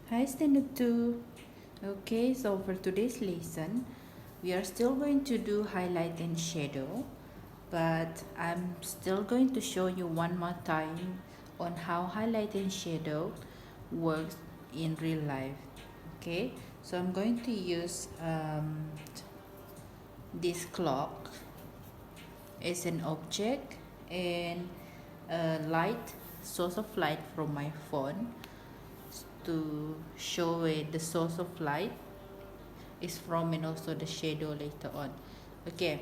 Hi Standard 2. Okay, so for today's lesson, we are still going to do highlight and shadow, but I'm still going to show you one more time on how highlight and shadow works in real life. Okay, so I'm going to use this clock as an object and a light source of light from my phone to show it the source of light is from, and also the shadow later on. Okay,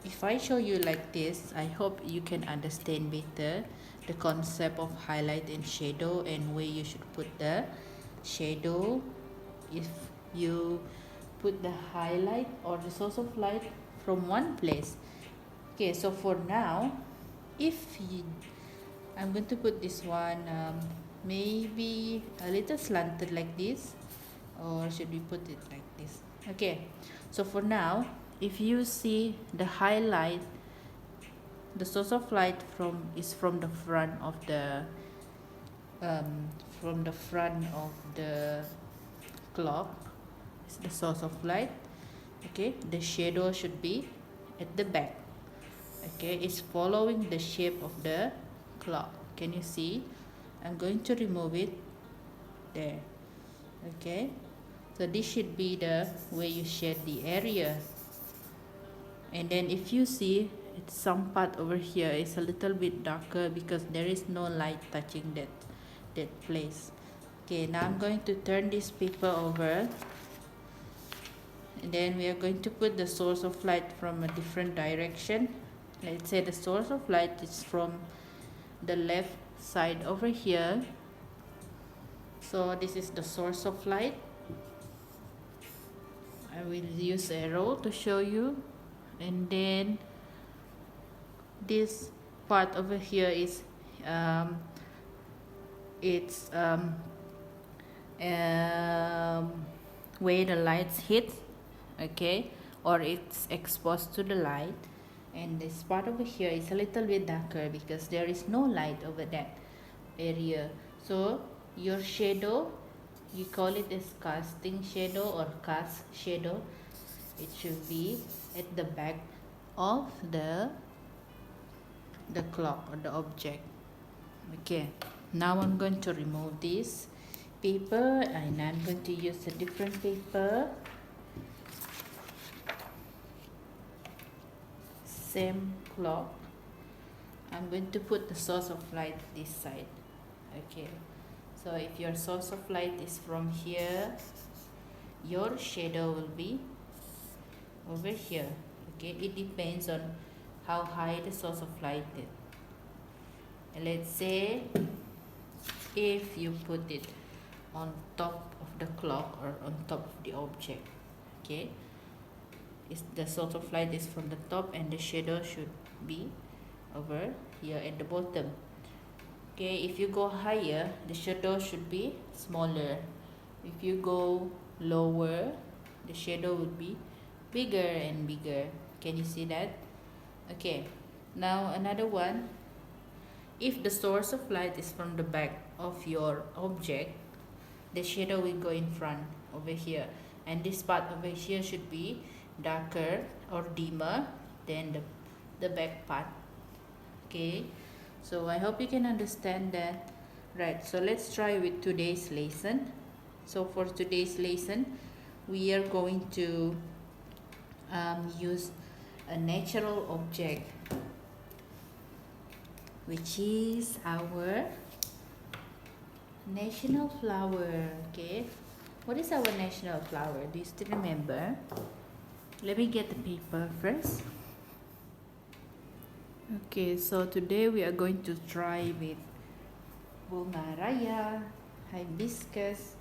if I show you like this, I hope you can understand better the concept of highlight and shadow and where you should put the shadow if you put the highlight or the source of light from one place. Okay, so for now, if you, I'm going to put this one maybe a little slanted like this, or should we put it like this? Okay, so for now, if you see the highlight, the source of light from the front of the um, clock is the source of light. Okay, the shadow should be at the back. Okay, it's following the shape of the clock. Can you see? I'm going to remove it there. Okay, so this should be the way you shade the area. And then if you see, it's some part over here is a little bit darker because there is no light touching that place. Okay, now I'm going to turn this paper over, and then we are going to put the source of light from a different direction. Let's say the source of light is from the left side over here. So this is the source of light. I will use arrow to show you, and then this part over here is um, it's where the lights hit, okay, or it's exposed to the light. And this part over here is a little bit darker because there is no light over that area. So your shadow, you call it as casting shadow or cast shadow, it should be at the back of the clock or the object. Okay, now I'm going to remove this paper and I'm going to use a different paper. Same clock. I'm going to put the source of light this side. Okay, so if your source of light is from here, your shadow will be over here. Okay, it depends on how high the source of light is. And let's say if you put it on top of the clock or on top of the object, okay, the source of light is from the top and the shadow should be over here at the bottom. Okay, if you go higher, the shadow should be smaller. If you go lower, the shadow would be bigger and bigger. Can you see that? Okay, now another one. If the source of light is from the back of your object, the shadow will go in front over here, and this part over here should be darker or dimmer than the back part. Okay, so I hope you can understand that. Right, so let's try with today's lesson. So for today's lesson, we are going to use a natural object, which is our national flower. Okay, what is our national flower? Do you still remember? Let me get the paper first. Okay, so today we are going to try with Bunga Raya, hibiscus.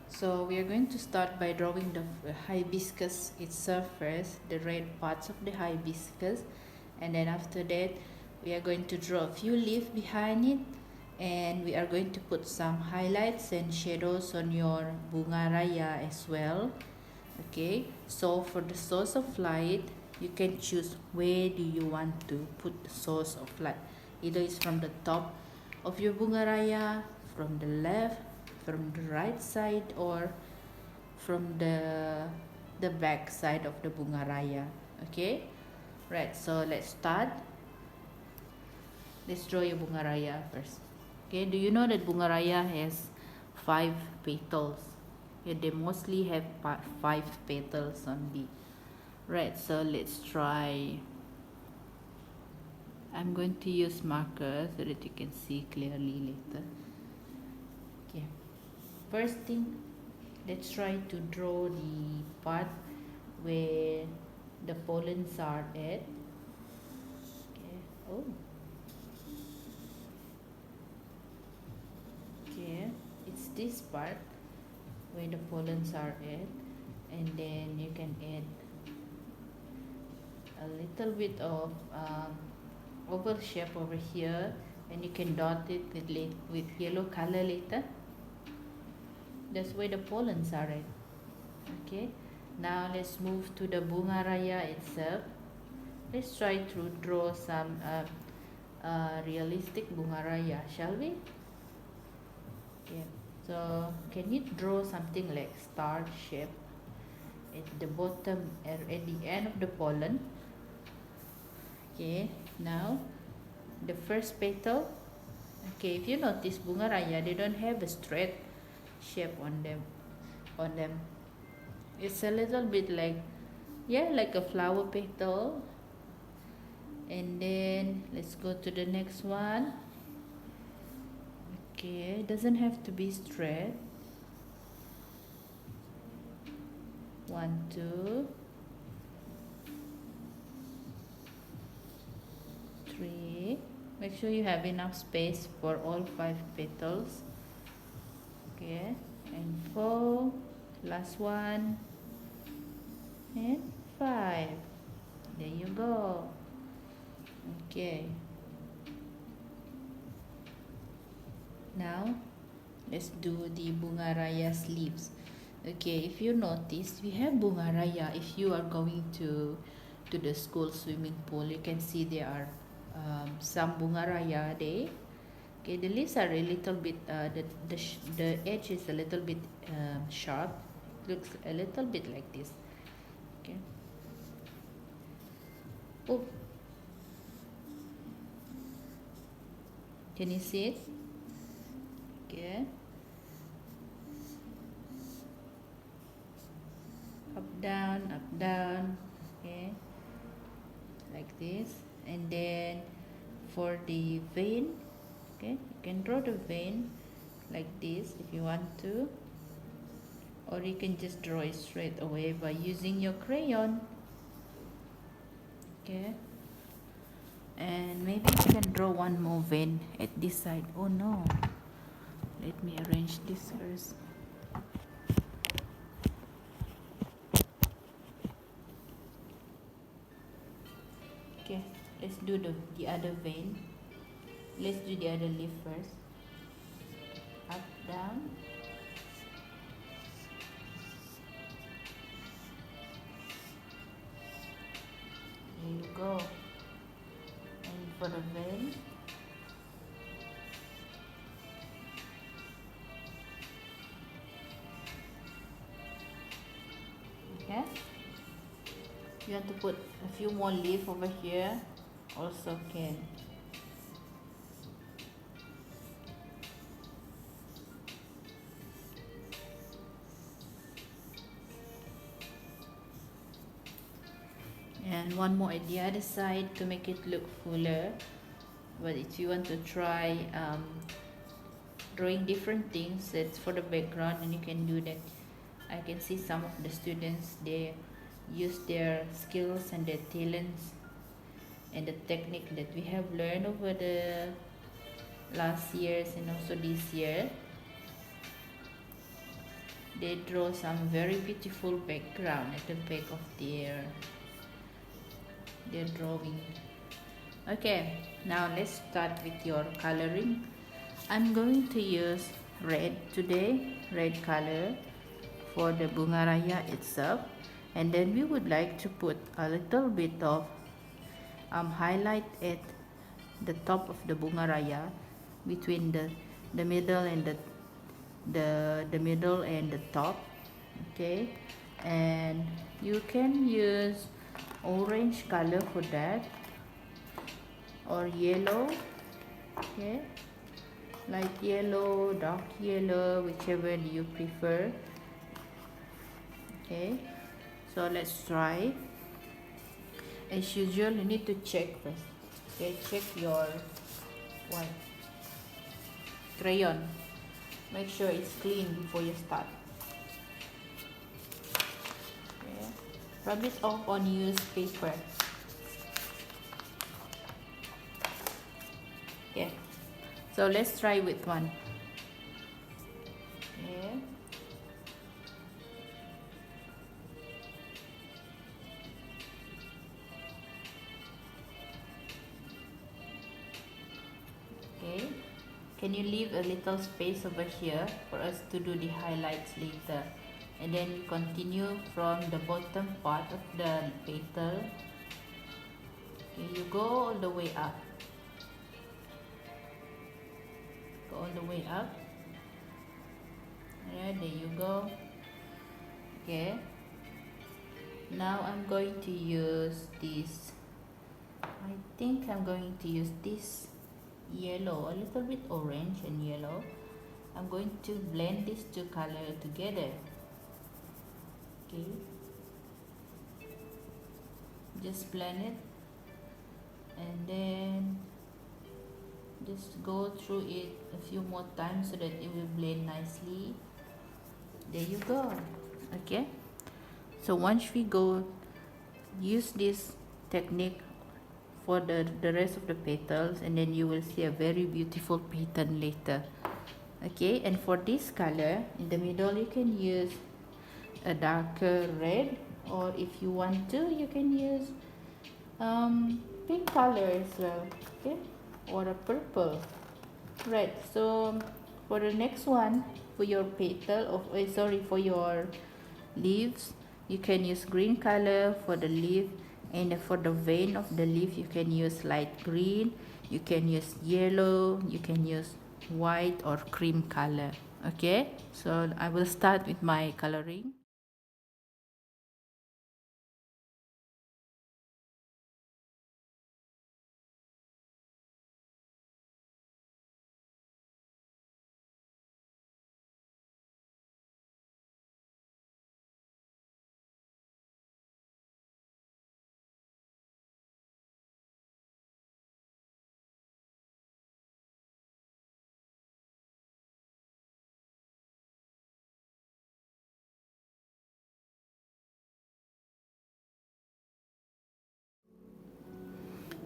So we are going to start by drawing the hibiscus itself first, the red parts of the hibiscus, and then after that we are going to draw a few leaves behind it, and we are going to put some highlights and shadows on your Bunga Raya as well. Okay, so for the source of light, you can choose where do you want to put the source of light. Either it's from the top of your Bunga Raya, from the left, from the right side, or from the back side of the Bunga Raya. Okay, right, so let's start. Let's draw your Bunga Raya first. Okay, do you know that Bunga Raya has 5 petals? Yeah, they mostly have 5 petals only. Right, so let's try. I'm going to use marker so that you can see clearly later. Okay, first thing, let's try to draw the part where the pollens are at. Okay, oh, okay, it's this part where the pollens are at, and then you can add a little bit of oval shape over here, and you can dot it with yellow color later. That's where the pollens are at. Okay, now let's move to the Bunga Raya itself. Let's try to draw some realistic Bunga Raya, shall we? Okay, so can you draw something like star shape at the bottom, at the end of the pollen? Okay, now the first petal. Okay, if you notice Bunga Raya, they don't have a straight shape on them. It's a little bit like, yeah, like a flower petal. And then let's go to the next one. Okay, it doesn't have to be straight. 1, 2, 3. Make sure you have enough space for all 5 petals. Okay, and 4, last one, and 5. There you go. Okay, now let's do the Bunga Raya's leaves. Okay, if you notice, we have Bunga Raya. If you are going to the school swimming pool, you can see there are some Bunga Raya there. Okay, the leaves are a little bit, the edge is a little bit sharp. Looks a little bit like this. Okay. Oh, can you see it? Okay. Up, down. Okay. Like this. And then for the vein, okay, you can draw the vein like this if you want to, or you can just draw it straight away by using your crayon. Okay, and maybe you can draw one more vein at this side. Oh no, let me arrange this first. Okay, let's do the other vein. Let's do the other leaf first. Up, down. There you go. And for the vein, okay. You want to put a few more leaf over here, also can. And one more at the other side to make it look fuller. But if you want to try drawing different things, that's for the background, and you can do that. I can see some of the students, they use their skills and their talents and the technique that we have learned over the last years and also this year. They draw some very beautiful background at the back of their drawing. Okay, now let's start with your coloring. I'm going to use red today, red color for the Bunga Raya itself, and then we would like to put a little bit of highlight at the top of the Bunga Raya between the middle and the middle and the top. Okay, and you can use orange color for that, or yellow. Okay, light yellow, dark yellow, whichever you prefer. Okay, so let's try. As usual, you need to check first. Okay, check your white crayon. Make sure it's clean before you start. Okay, rub it off on used paper. Okay, so let's try with one. Okay. Okay, can you leave a little space over here for us to do the highlights later, and then we continue from the bottom part of the petal. Okay, you go all the way up, go all the way up. Alright, there you go. Okay, now I'm going to use this. I think I'm going to use this yellow, a little bit orange and yellow. I'm going to blend these two colors together. Okay, just blend it, and then just go through it a few more times so that it will blend nicely. There you go. Okay, so once we go use this technique for the rest of the petals, and then you will see a very beautiful pattern later. Okay, and for this color in the middle, you can use a darker red, or if you want to, you can use pink color as well. Okay, or a purple. Right, so for the next one, for your petal of for your leaves, you can use green color for the leaf, and for the vein of the leaf you can use light green, you can use yellow, you can use white or cream color. Okay, so I will start with my coloring.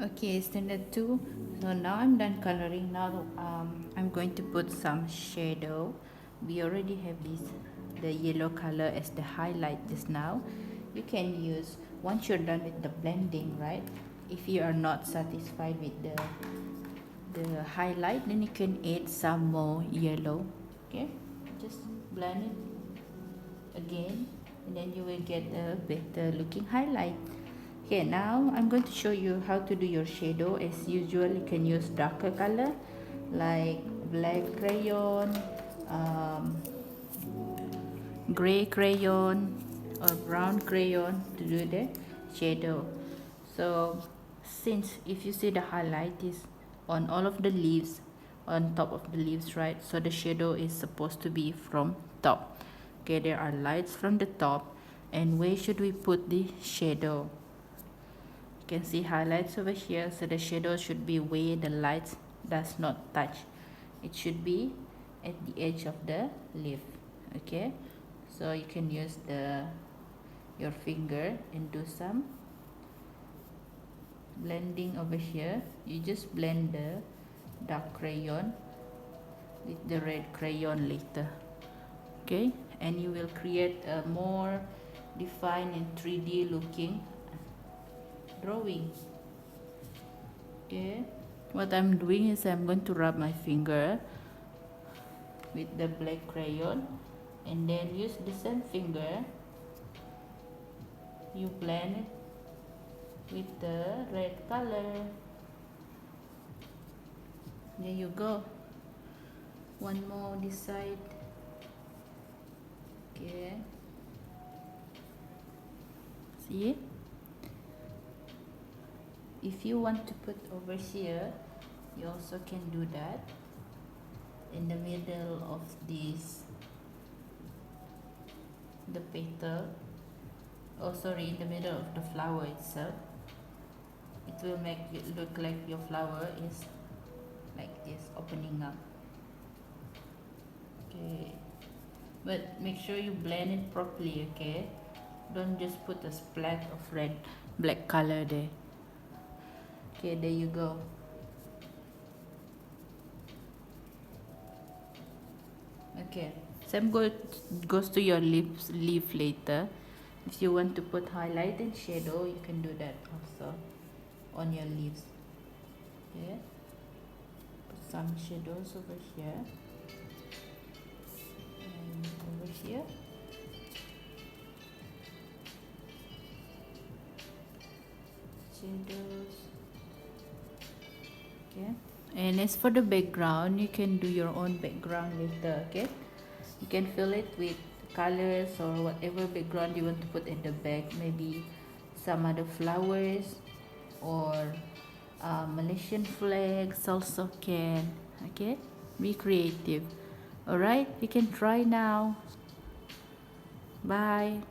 Okay, standard 2. So now I'm done coloring. Now I'm going to put some shadow. We already have the yellow color as the highlight just now. You can use, once you're done with the blending, right? If you are not satisfied with the highlight, then you can add some more yellow. Okay, just blend it again, and then you will get a better looking highlight. Okay, now I'm going to show you how to do your shadow. As usual, you can use darker color like black crayon, gray crayon, or brown crayon to do the shadow. So since if you see the highlight is on all of the leaves, on top of the leaves, right? So the shadow is supposed to be from top. Okay, there are lights from the top, and where should we put the shadow? You can see highlights over here, so the shadow should be where the lights does not touch. It should be at the edge of the leaf. Okay, so you can use your finger and do some blending over here. You just blend the dark crayon with the red crayon later. Okay, and you will create a more defined and 3D looking drawing. Okay, what I'm doing is I'm going to rub my finger with the black crayon, and then use the same finger, you blend it with the red color. There you go. One more this side. Okay, see, if you want to put over here, you also can do that in the middle of this, the petal, oh sorry, in the middle of the flower itself. It will make it look like your flower is like this, opening up. Okay, but make sure you blend it properly, okay? Don't just put a splat of red black color there. Okay, there you go. Okay, same goes to your leaf later. If you want to put highlight and shadow, you can do that also on your leaves. Okay, put some shadows over here and over here. Shadows. Okay, and as for the background, you can do your own background later. Okay, you can fill it with colors or whatever background you want to put at the back, maybe some other flowers or Malaysian flags also can. Okay, be creative. All right, you can try now. Bye.